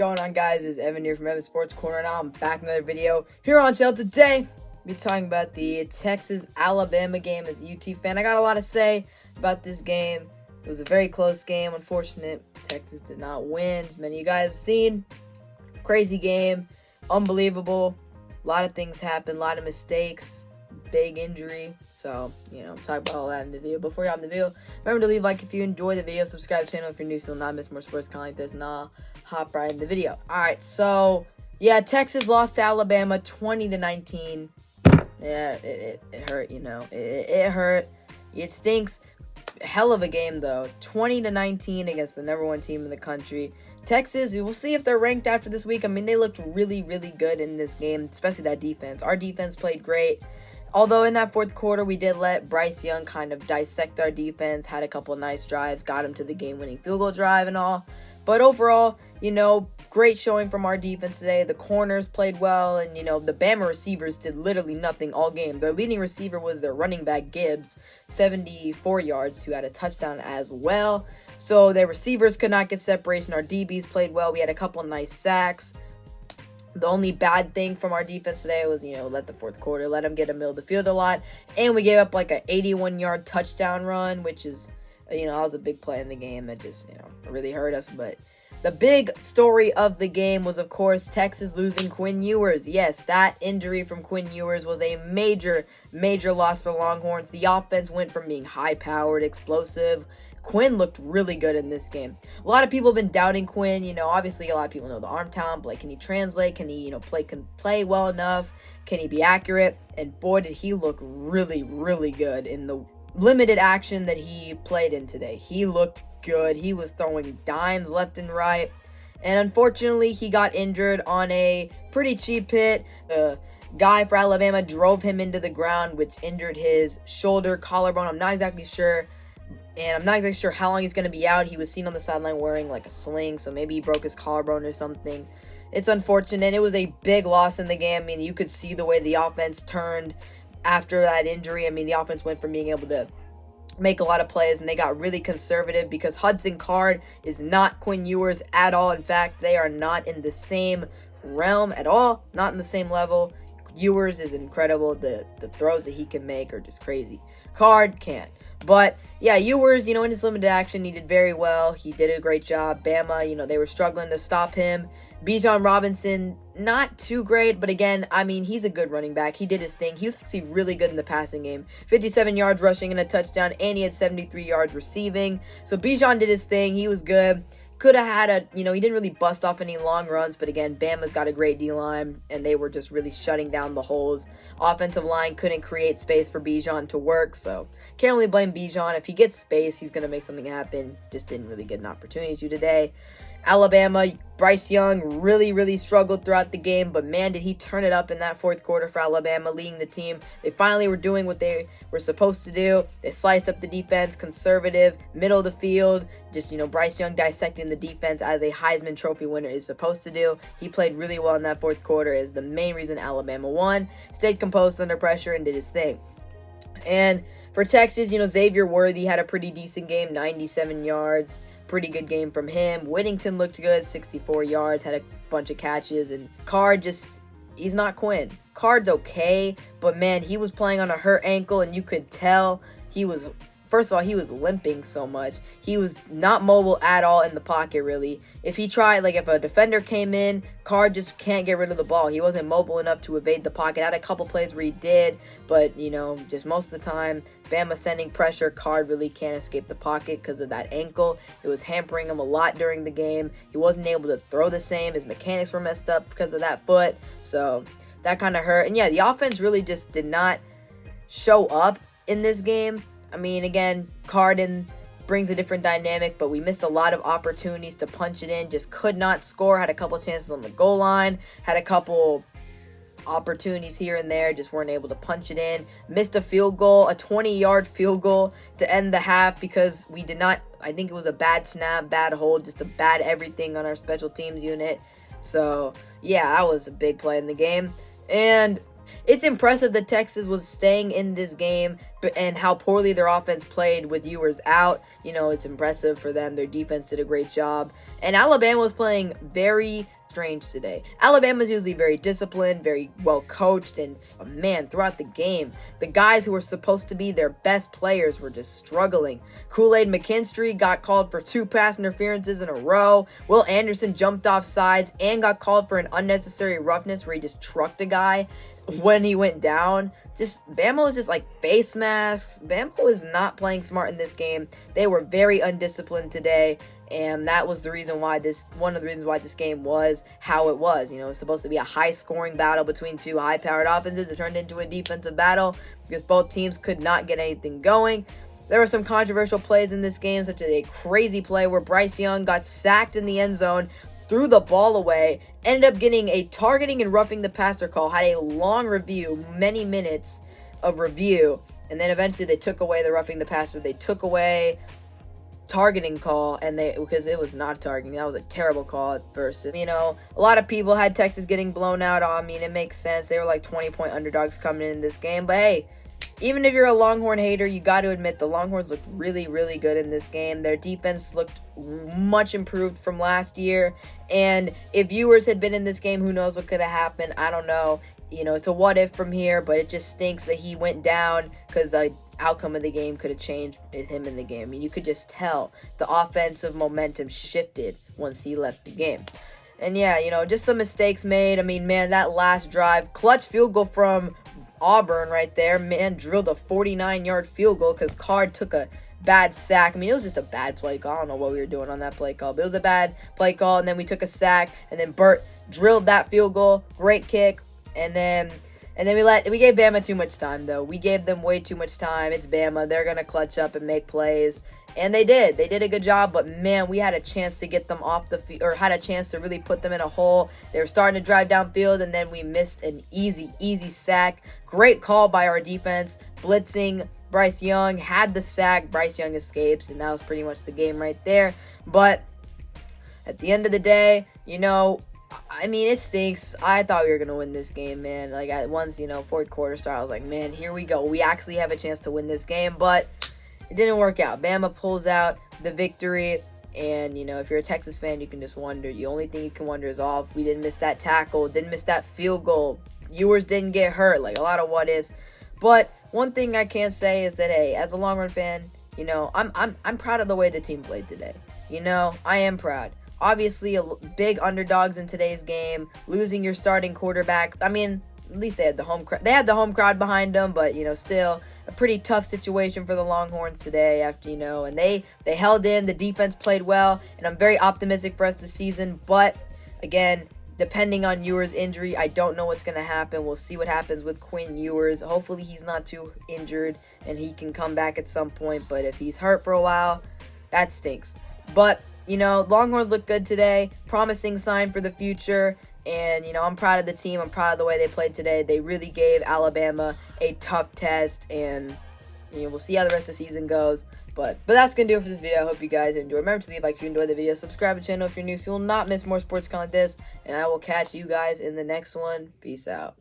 going on, guys? It's Evan here from Evan Sports Corner. Now I'm back in another video here on channel today. We'll be talking about the Texas-Alabama game. As a UT fan, I got a lot to say about this game. It was a very close game. Unfortunate, Texas did not win. As many of you guys have seen, crazy game, unbelievable. A lot of things happened, a lot of mistakes, big injury. So, talk about all that in the video. Before you're on the video, remember to leave a like if you enjoy the video. Subscribe to the channel if you're new so you'll not miss more sports content like this. And I'll hop right in the video. Alright, so, yeah, Texas lost to Alabama 20-19. Yeah, it hurt, It hurt. It stinks. Hell of a game, though. 20-19 against the #1 team in the country. Texas, we'll see if they're ranked after this week. I mean, they looked really, really good in this game, especially that defense. Our defense played great. Although in that fourth quarter, we did let Bryce Young kind of dissect our defense, had a couple nice drives, got him to the game-winning field goal drive and all. But overall, great showing from our defense today. The corners played well, and, the Bama receivers did literally nothing all game. Their leading receiver was their running back, Gibbs, 74 yards, who had a touchdown as well. So their receivers could not get separation. Our DBs played well. We had a couple nice sacks. The only bad thing from our defense today was, let the fourth quarter, let them get a middle of the field a lot. And we gave up like an 81-yard touchdown run, which is, that was a big play in the game that just, really hurt us. But the big story of the game was, of course, Texas losing Quinn Ewers. Yes, that injury from Quinn Ewers was a major, major loss for Longhorns. The offense went from being high-powered, explosive. Quinn looked really good in this game. A lot of people have been doubting Quinn. Obviously a lot of people know the arm talent, but like, can he translate? Can he, play well enough? Can he be accurate? And boy, did he look really, really good in the limited action that he played in today. He looked good. He was throwing dimes left and right. And unfortunately, he got injured on a pretty cheap hit. The guy for Alabama drove him into the ground, which injured his shoulder, collarbone. I'm not exactly sure. And I'm not exactly sure how long he's going to be out. He was seen on the sideline wearing like a sling, so maybe he broke his collarbone or something. It's unfortunate. It was a big loss in the game. I mean, you could see the way the offense turned after that injury. I mean, the offense went from being able to make a lot of plays, and they got really conservative because Hudson Card is not Quinn Ewers at all. In fact, they are not in the same realm at all, not in the same level. Ewers is incredible. The throws that he can make are just crazy. Card can't. But, yeah, Ewers, in his limited action, he did very well. He did a great job. Bama, they were struggling to stop him. Bijan Robinson, not too great, but again, I mean, he's a good running back. He did his thing. He was actually really good in the passing game. 57 yards rushing and a touchdown, and he had 73 yards receiving. So Bijan did his thing. He was good. Could have had he didn't really bust off any long runs, but again, Bama's got a great D-line, and they were just really shutting down the holes. Offensive line couldn't create space for Bijan to work, so can't really blame Bijan. If he gets space, he's going to make something happen. Just didn't really get an opportunity to today. Alabama, Bryce Young really, really struggled throughout the game, but man, did he turn it up in that fourth quarter for Alabama, leading the team. They finally were doing what they were supposed to do. They sliced up the defense, conservative, middle of the field, just, Bryce Young dissecting the defense as a Heisman Trophy winner is supposed to do. He played really well in that fourth quarter, is the main reason Alabama won. Stayed composed under pressure and did his thing. And for Texas, Xavier Worthy had a pretty decent game, 97 yards. Pretty good game from him. Whittington looked good, 64 yards, had a bunch of catches. And Card he's not Quinn. Card's okay, but man, he was playing on a hurt ankle, and you could tell first of all, he was limping so much. He was not mobile at all in the pocket, really. If he tried, if a defender came in, Card just can't get rid of the ball. He wasn't mobile enough to evade the pocket. Had a couple plays where he did, but, just most of the time, Bama sending pressure, Card really can't escape the pocket because of that ankle. It was hampering him a lot during the game. He wasn't able to throw the same. His mechanics were messed up because of that foot, so that kind of hurt. And yeah, the offense really just did not show up in this game. I mean, again, Cardin brings a different dynamic, but we missed a lot of opportunities to punch it in. Just could not score. Had a couple chances on the goal line. Had a couple opportunities here and there. Just weren't able to punch it in. Missed a field goal, a 20-yard field goal to end the half because we did not, I think it was a bad snap, bad hold, just a bad everything on our special teams unit. So, yeah, that was a big play in the game. And It's impressive that Texas was staying in this game and how poorly their offense played with Ewers out. It's impressive for them. Their defense did a great job. And Alabama was playing very strange today. Alabama's usually very disciplined, very well coached, and man, throughout the game, the guys who were supposed to be their best players were just struggling. Kool-Aid McKinstry got called for 2 pass interferences in a row. Will Anderson jumped off sides and got called for an unnecessary roughness where he just trucked a guy when he went down. Bama was just like face masks. Bama was not playing smart in this game. They were very undisciplined today. And that was one of the reasons why this game was how it was. It was supposed to be a high-scoring battle between 2 high-powered offenses. It turned into a defensive battle because both teams could not get anything going. There were some controversial plays in this game, such as a crazy play where Bryce Young got sacked in the end zone, threw the ball away, ended up getting a targeting and roughing the passer call, had a long review, many minutes of review, and then eventually they took away the roughing the passer. They took away targeting call, and because it was not targeting, that was a terrible call at first. A lot of people had Texas getting blown out. It makes sense. They were like 20-point underdogs coming in this game, but hey, even if you're a Longhorn hater, you got to admit the Longhorns looked really, really good in this game. Their defense looked much improved from last year, and if Ewers had been in this game, who knows what could have happened. I don't know. It's a what if from here, but it just stinks that he went down because the outcome of the game could have changed with him in the game. You could just tell the offensive momentum shifted once he left the game. And yeah, just some mistakes made. Man, that last drive, clutch field goal from Auburn right there. Man, drilled a 49-yard field goal because Card took a bad sack. It was just a bad play call. I don't know what we were doing on that play call, but it was a bad play call, and then we took a sack, and then Burt drilled that field goal. Great kick. And then we gave Bama too much time, though. We gave them way too much time. It's Bama. They're going to clutch up and make plays. And they did. They did a good job, but man, we had a chance to get them off the field, or had a chance to really put them in a hole. They were starting to drive downfield, and then we missed an easy sack. Great call by our defense. Blitzing Bryce Young, had the sack. Bryce Young escapes, and that was pretty much the game right there. But at the end of the day, it stinks. I thought we were going to win this game, man. Once, fourth quarter start, I was like, man, here we go. We actually have a chance to win this game, but it didn't work out. Bama pulls out the victory, and, if you're a Texas fan, you can just wonder. The only thing you can wonder is, if we didn't miss that tackle, didn't miss that field goal, Ewers didn't get hurt, a lot of what-ifs. But one thing I can say is that, hey, as a Longhorn fan, I'm proud of the way the team played today. I am proud. Obviously, big underdogs in today's game. Losing your starting quarterback. At least they had the home crowd. They had the home crowd behind them, but still a pretty tough situation for the Longhorns today. After and they held in. The defense played well, and I'm very optimistic for us this season. But again, depending on Ewers' injury, I don't know what's gonna happen. We'll see what happens with Quinn Ewers. Hopefully, he's not too injured and he can come back at some point. But if he's hurt for a while, that stinks. But Longhorns look good today. Promising sign for the future. And, I'm proud of the team. I'm proud of the way they played today. They really gave Alabama a tough test. And, we'll see how the rest of the season goes. But that's going to do it for this video. I hope you guys enjoy. Remember to leave a like if you enjoyed the video. Subscribe to the channel if you're new so you will not miss more sports content like this. And I will catch you guys in the next one. Peace out.